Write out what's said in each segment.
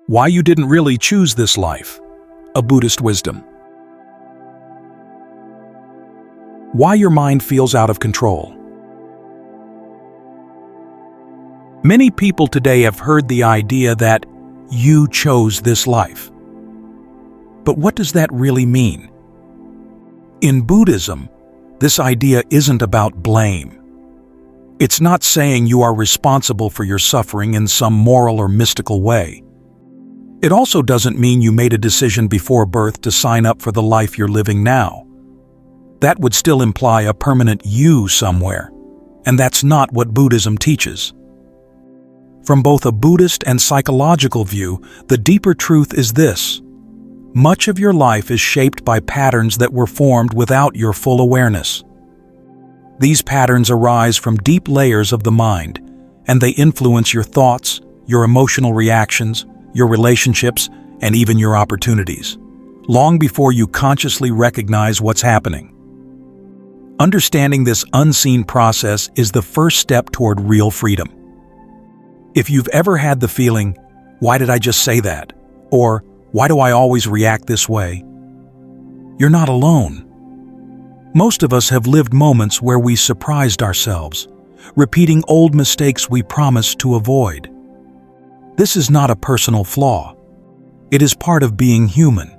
Why you didn't really choose this life. A Buddhist wisdom. Why your mind feels out of control. Many people today have heard the idea that you chose this life. But what does that really mean? In Buddhism, this idea isn't about blame. It's not saying you are responsible for your suffering in some moral or mystical way. It also doesn't mean you made a decision before birth to sign up for the life you're living now. That would still imply a permanent you somewhere, and that's not what Buddhism teaches. From both a Buddhist and psychological view, the deeper truth is this: much of your life is shaped by patterns that were formed without your full awareness. These patterns arise from deep layers of the mind, and they influence your thoughts, your emotional reactions, your relationships, and even your opportunities, long before you consciously recognize what's happening. Understanding this unseen process is the first step toward real freedom. If you've ever had the feeling, "Why did I just say that?" or "Why do I always react this way?" you're not alone. Most of us have lived moments where we surprised ourselves, repeating old mistakes we promised to avoid. This is not a personal flaw. It is part of being human.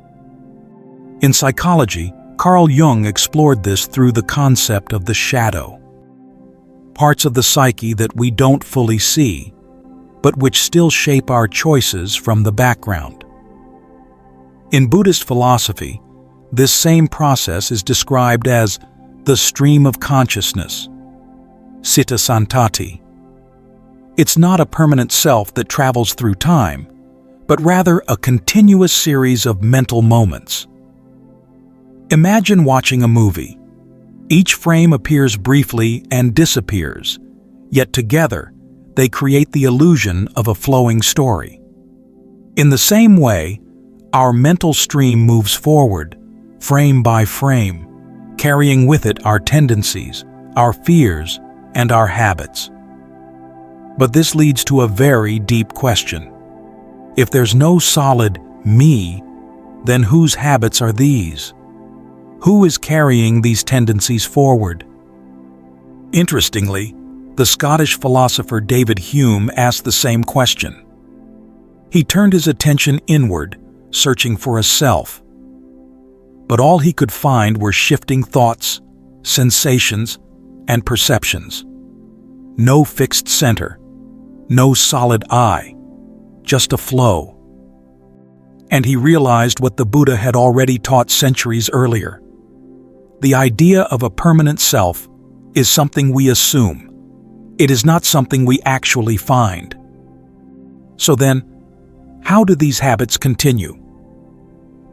In psychology, Carl Jung explored this through the concept of the shadow. Parts of the psyche that we don't fully see, but which still shape our choices from the background. In Buddhist philosophy, this same process is described as the stream of consciousness, citta santati. It's not a permanent self that travels through time, but rather a continuous series of mental moments. Imagine watching a movie. Each frame appears briefly and disappears, yet together they create the illusion of a flowing story. In the same way, our mental stream moves forward, frame by frame, carrying with it our tendencies, our fears, and our habits. But this leads to a very deep question. If there's no solid me, then whose habits are these? Who is carrying these tendencies forward? Interestingly, the Scottish philosopher David Hume asked the same question. He turned his attention inward, searching for a self. But all he could find were shifting thoughts, sensations, and perceptions. No fixed center, no solid I, just a flow. And he realized what the Buddha had already taught centuries earlier. The idea of a permanent self is something we assume. It is not something we actually find. So then, how do these habits continue?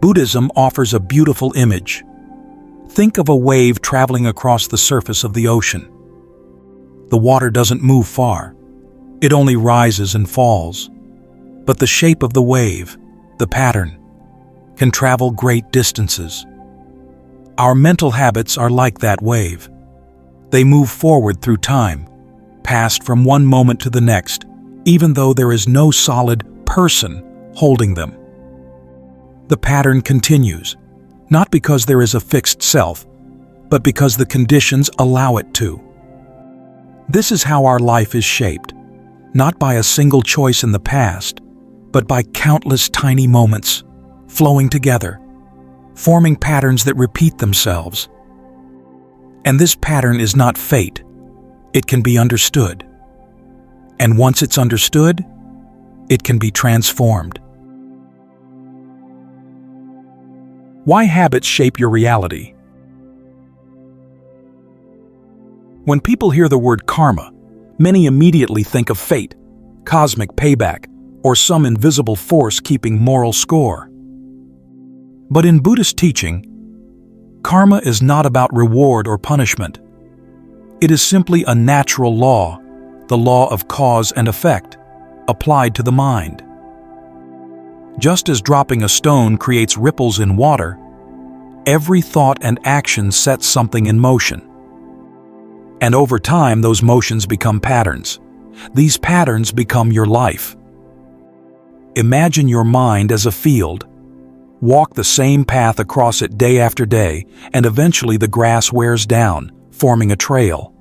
Buddhism offers a beautiful image. Think of a wave traveling across the surface of the ocean. The water doesn't move far. It only rises and falls. But the shape of the wave, the pattern, can travel great distances. Our mental habits are like that wave. They move forward through time, passed from one moment to the next, even though there is no solid person holding them. The pattern continues, not because there is a fixed self, but because the conditions allow it to. This is how our life is shaped, not by a single choice in the past, but by countless tiny moments, flowing together, forming patterns that repeat themselves. And this pattern is not fate. It can be understood. And once it's understood, it can be transformed. Why habits shape your reality. When people hear the word karma, many immediately think of fate, cosmic payback, or some invisible force keeping moral score. But in Buddhist teaching, karma is not about reward or punishment. It is simply a natural law, the law of cause and effect, applied to the mind. Just as dropping a stone creates ripples in water, every thought and action sets something in motion. And over time, those motions become patterns. These patterns become your life. Imagine your mind as a field. Walk the same path across it day after day, and eventually the grass wears down, forming a trail.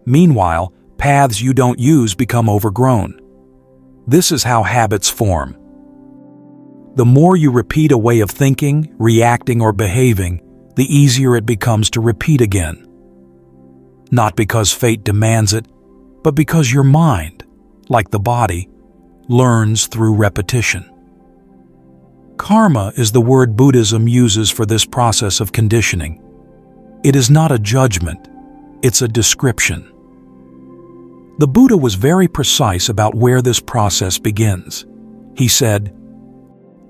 Meanwhile, paths you don't use become overgrown. This is how habits form. The more you repeat a way of thinking, reacting, or behaving, the easier it becomes to repeat again. Not because fate demands it, but because your mind, like the body, learns through repetition. Karma is the word Buddhism uses for this process of conditioning. It is not a judgment, it's a description. The Buddha was very precise about where this process begins. He said,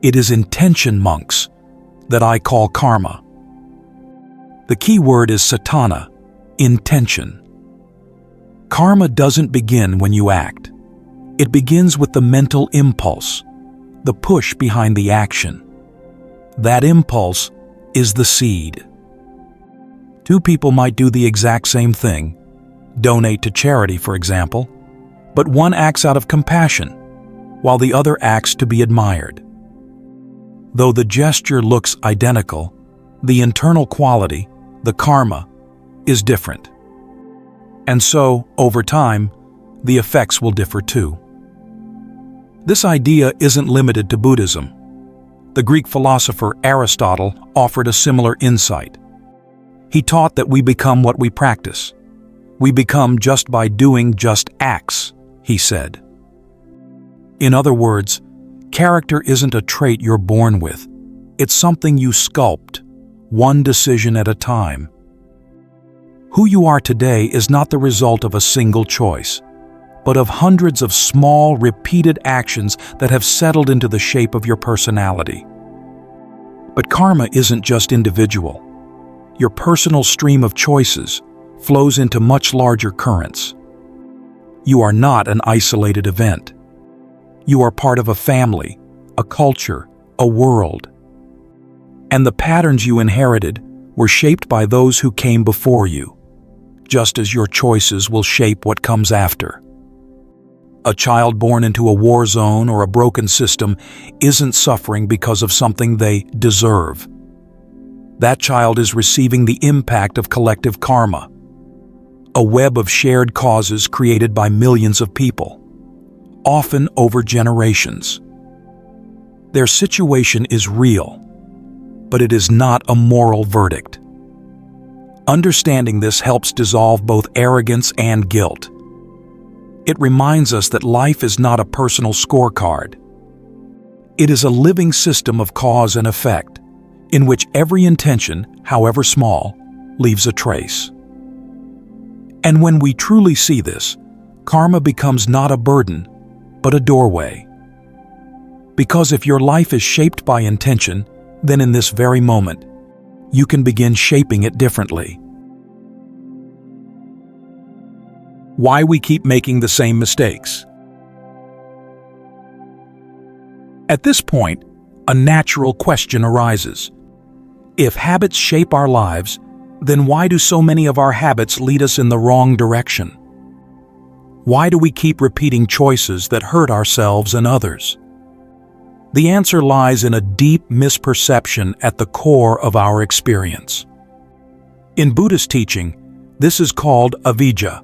"It is intention, monks, that I call karma." The key word is satana, intention. Karma doesn't begin when you act. It begins with the mental impulse, the push behind the action. That impulse is the seed. Two people might do the exact same thing, donate to charity, for example, but one acts out of compassion, while the other acts to be admired. Though the gesture looks identical, the internal quality, the karma, is different. And so, over time, the effects will differ too. This idea isn't limited to Buddhism. The Greek philosopher Aristotle offered a similar insight. He taught that we become what we practice. We become just by doing just acts, he said. In other words, character isn't a trait you're born with. It's something you sculpt, one decision at a time. Who you are today is not the result of a single choice, but of hundreds of small, repeated actions that have settled into the shape of your personality. But karma isn't just individual. Your personal stream of choices flows into much larger currents. You are not an isolated event. You are part of a family, a culture, a world. And the patterns you inherited were shaped by those who came before you, just as your choices will shape what comes after. A child born into a war zone or a broken system isn't suffering because of something they deserve. That child is receiving the impact of collective karma, a web of shared causes created by millions of people, often over generations. Their situation is real, but it is not a moral verdict. Understanding this helps dissolve both arrogance and guilt. It reminds us that life is not a personal scorecard. It is a living system of cause and effect, in which every intention, however small, leaves a trace. And when we truly see this, karma becomes not a burden, but a doorway. Because if your life is shaped by intention, then in this very moment, you can begin shaping it differently. Why we keep making the same mistakes. At this point, a natural question arises. If habits shape our lives, then why do so many of our habits lead us in the wrong direction? Why do we keep repeating choices that hurt ourselves and others? The answer lies in a deep misperception at the core of our experience. In Buddhist teaching, this is called avijja,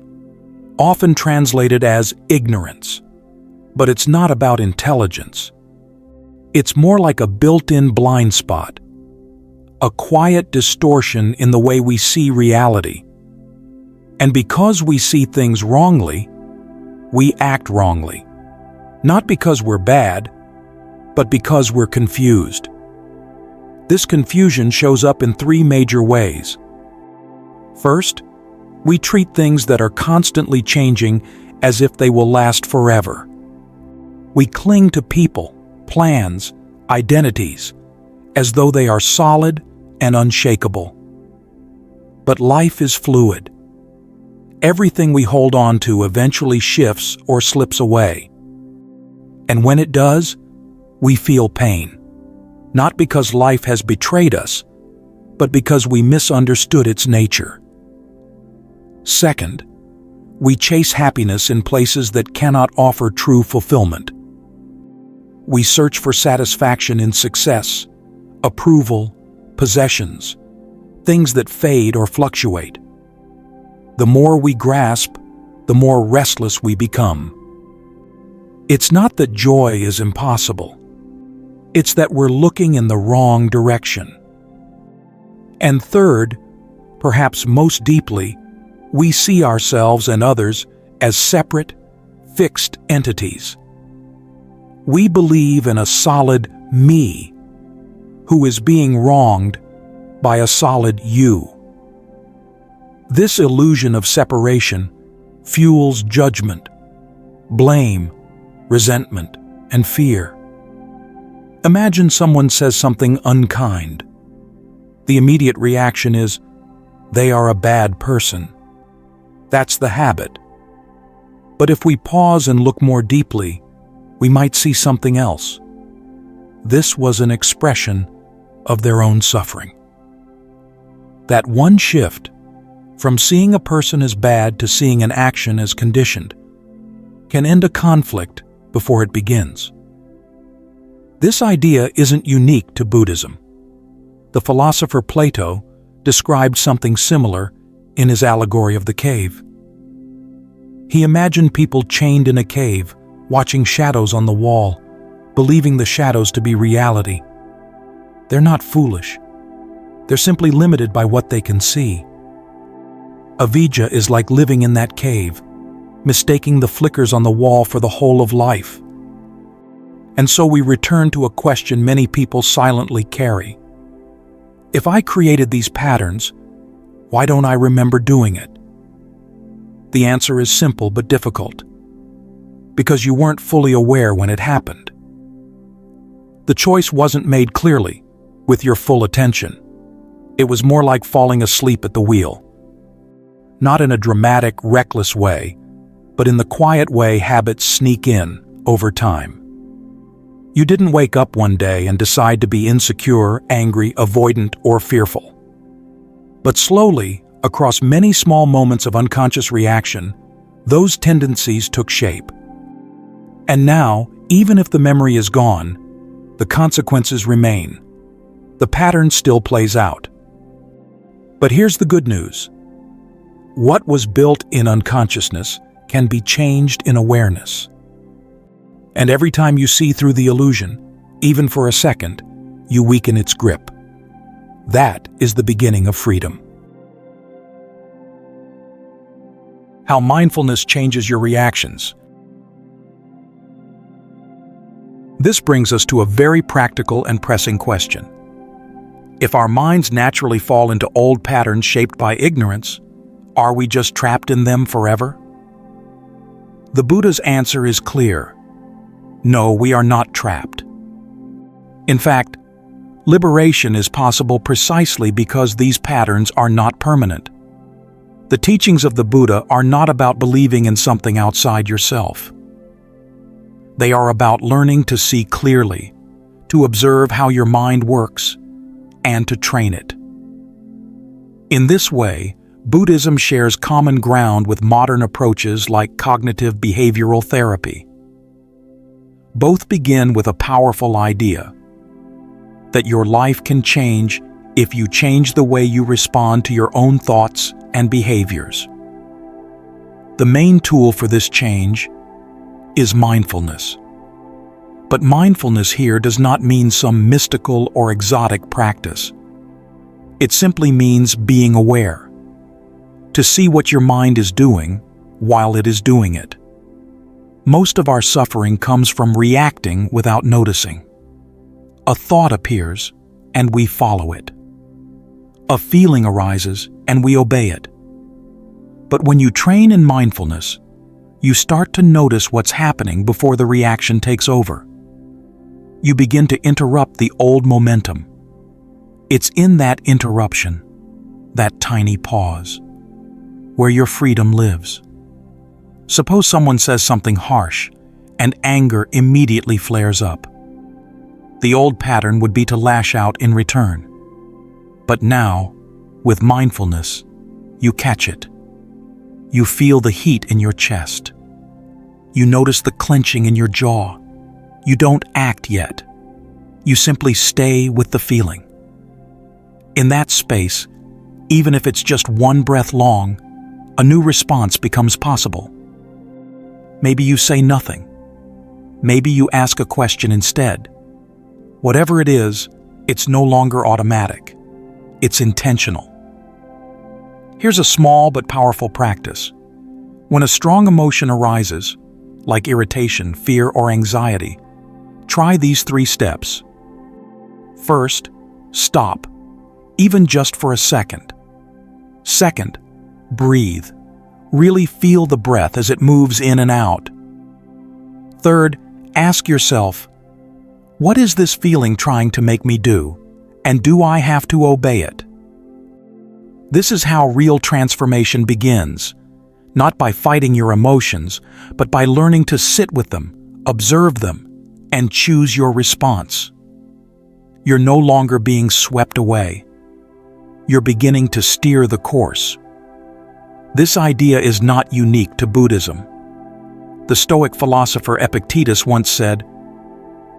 often translated as ignorance. But it's not about intelligence. It's more like a built-in blind spot, a quiet distortion in the way we see reality. And because we see things wrongly, we act wrongly. Not because we're bad, but because we're confused. This confusion shows up in three major ways. First, we treat things that are constantly changing as if they will last forever. We cling to people, plans, identities, as though they are solid and unshakable. But life is fluid. Everything we hold on to eventually shifts or slips away. And when it does, we feel pain, not because life has betrayed us, but because we misunderstood its nature. Second, we chase happiness in places that cannot offer true fulfillment. we search for satisfaction in success, approval, possessions, things that fade or fluctuate. The more we grasp, the more restless we become. It's not that joy is impossible. It's that we're looking in the wrong direction. And third, perhaps most deeply, we see ourselves and others as separate, fixed entities. We believe in a solid me who is being wronged by a solid you. This illusion of separation fuels judgment, blame, resentment, and fear. Imagine someone says something unkind. The immediate reaction is, they are a bad person. That's the habit. But if we pause and look more deeply, we might see something else. This was an expression of their own suffering. That one shift, from seeing a person as bad to seeing an action as conditioned, can end a conflict before it begins. This idea isn't unique to Buddhism. The philosopher Plato described something similar in his allegory of the cave. He imagined people chained in a cave, watching shadows on the wall, believing the shadows to be reality. They're not foolish. They're simply limited by what they can see. Avijja is like living in that cave, mistaking the flickers on the wall for the whole of life. And so we return to a question many people silently carry. If I created these patterns, why don't I remember doing it? The answer is simple but difficult. Because you weren't fully aware when it happened. The choice wasn't made clearly, with your full attention. It was more like falling asleep at the wheel. Not in a dramatic, reckless way, but in the quiet way habits sneak in over time. You didn't wake up one day and decide to be insecure, angry, avoidant, or fearful. But slowly, across many small moments of unconscious reaction, those tendencies took shape. And now, even if the memory is gone, the consequences remain. The pattern still plays out. But here's the good news. What was built in unconsciousness can be changed in awareness. And every time you see through the illusion, even for a second, you weaken its grip. That is the beginning of freedom. How mindfulness changes your reactions. This brings us to a very practical and pressing question. If our minds naturally fall into old patterns shaped by ignorance, are we just trapped in them forever? The Buddha's answer is clear. No, we are not trapped. In fact, liberation is possible precisely because these patterns are not permanent. The teachings of the Buddha are not about believing in something outside yourself. They are about learning to see clearly, to observe how your mind works, and to train it. In this way, Buddhism shares common ground with modern approaches like cognitive behavioral therapy. Both begin with a powerful idea that your life can change if you change the way you respond to your own thoughts and behaviors. The main tool for this change is mindfulness. But mindfulness here does not mean some mystical or exotic practice. It simply means being aware, to see what your mind is doing while it is doing it. Most of our suffering comes from reacting without noticing. A thought appears, and we follow it. A feeling arises, and we obey it. But when you train in mindfulness, you start to notice what's happening before the reaction takes over. You begin to interrupt the old momentum. It's in that interruption, that tiny pause, where your freedom lives. Suppose someone says something harsh, and anger immediately flares up. The old pattern would be to lash out in return. But now, with mindfulness, you catch it. You feel the heat in your chest. You notice the clenching in your jaw. You don't act yet. You simply stay with the feeling. In that space, even if it's just one breath long, a new response becomes possible. Maybe you say nothing. Maybe you ask a question instead. Whatever it is, it's no longer automatic. It's intentional. Here's a small but powerful practice. When a strong emotion arises, like irritation, fear, or anxiety, try these 3 steps. First, stop, even just for a second. Second, breathe. Really feel the breath as it moves in and out. Third, ask yourself, what is this feeling trying to make me do, and do I have to obey it? This is how real transformation begins, not by fighting your emotions, but by learning to sit with them, observe them, and choose your response. You're no longer being swept away. You're beginning to steer the course. This idea is not unique to Buddhism. The Stoic philosopher Epictetus once said,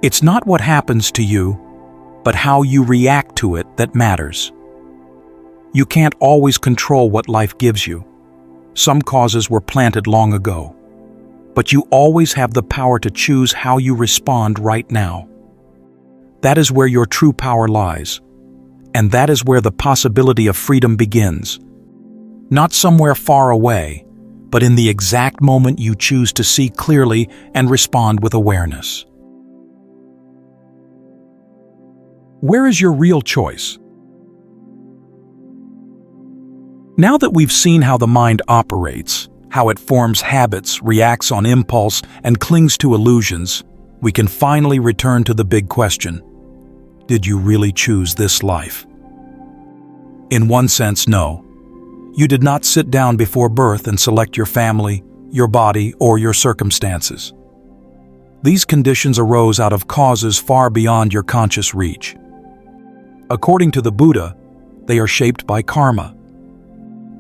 "It's not what happens to you, but how you react to it that matters." You can't always control what life gives you. Some causes were planted long ago. But you always have the power to choose how you respond right now. That is where your true power lies. And that is where the possibility of freedom begins. Not somewhere far away, but in the exact moment you choose to see clearly and respond with awareness. Where is your real choice? Now that we've seen how the mind operates, how it forms habits, reacts on impulse, and clings to illusions, we can finally return to the big question: did you really choose this life? In one sense, no. You did not sit down before birth and select your family, your body, or your circumstances. These conditions arose out of causes far beyond your conscious reach. According to the Buddha, they are shaped by karma,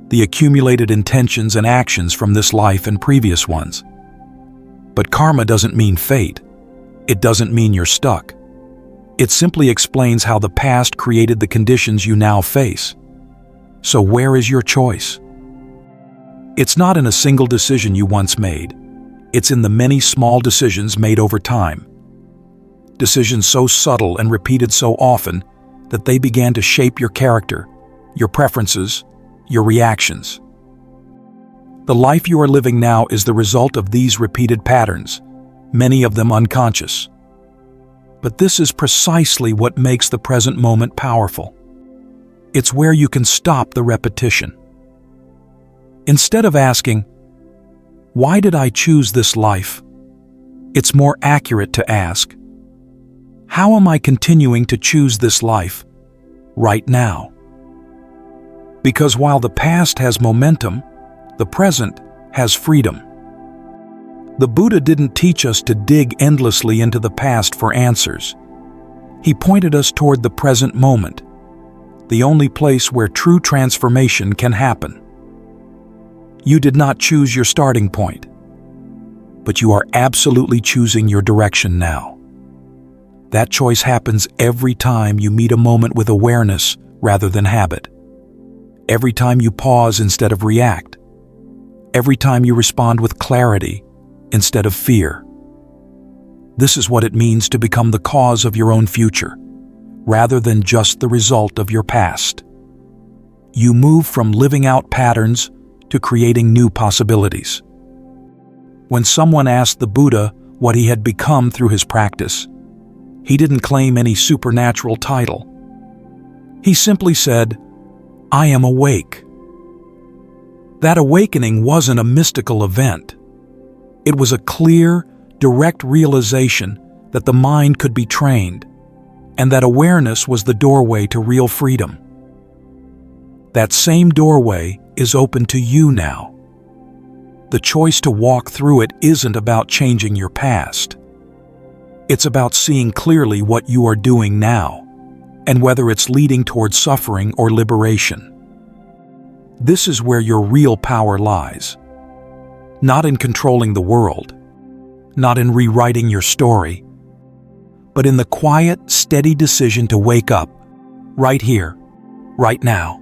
the accumulated intentions and actions from this life and previous ones. But karma doesn't mean fate. It doesn't mean you're stuck. It simply explains how the past created the conditions you now face. So where is your choice? It's not in a single decision you once made. It's in the many small decisions made over time. Decisions so subtle and repeated so often that they began to shape your character, your preferences, your reactions. The life you are living now is the result of these repeated patterns, many of them unconscious. But this is precisely what makes the present moment powerful. It's where you can stop the repetition. Instead of asking, "Why did I choose this life?" it's more accurate to ask, "How am I continuing to choose this life right now?" Because while the past has momentum, the present has freedom. The Buddha didn't teach us to dig endlessly into the past for answers. He pointed us toward the present moment, the only place where true transformation can happen. You did not choose your starting point, but you are absolutely choosing your direction now. That choice happens every time you meet a moment with awareness rather than habit. Every time you pause instead of react. Every time you respond with clarity instead of fear. This is what it means to become the cause of your own future, rather than just the result of your past. You move from living out patterns to creating new possibilities. When someone asked the Buddha what he had become through his practice, he didn't claim any supernatural title. He simply said, "I am awake." That awakening wasn't a mystical event. It was a clear, direct realization that the mind could be trained, and that awareness was the doorway to real freedom. That same doorway is open to you now. The choice to walk through it isn't about changing your past. It's about seeing clearly what you are doing now, and whether it's leading towards suffering or liberation. This is where your real power lies. Not in controlling the world, not in rewriting your story, but in the quiet, steady decision to wake up, right here, right now.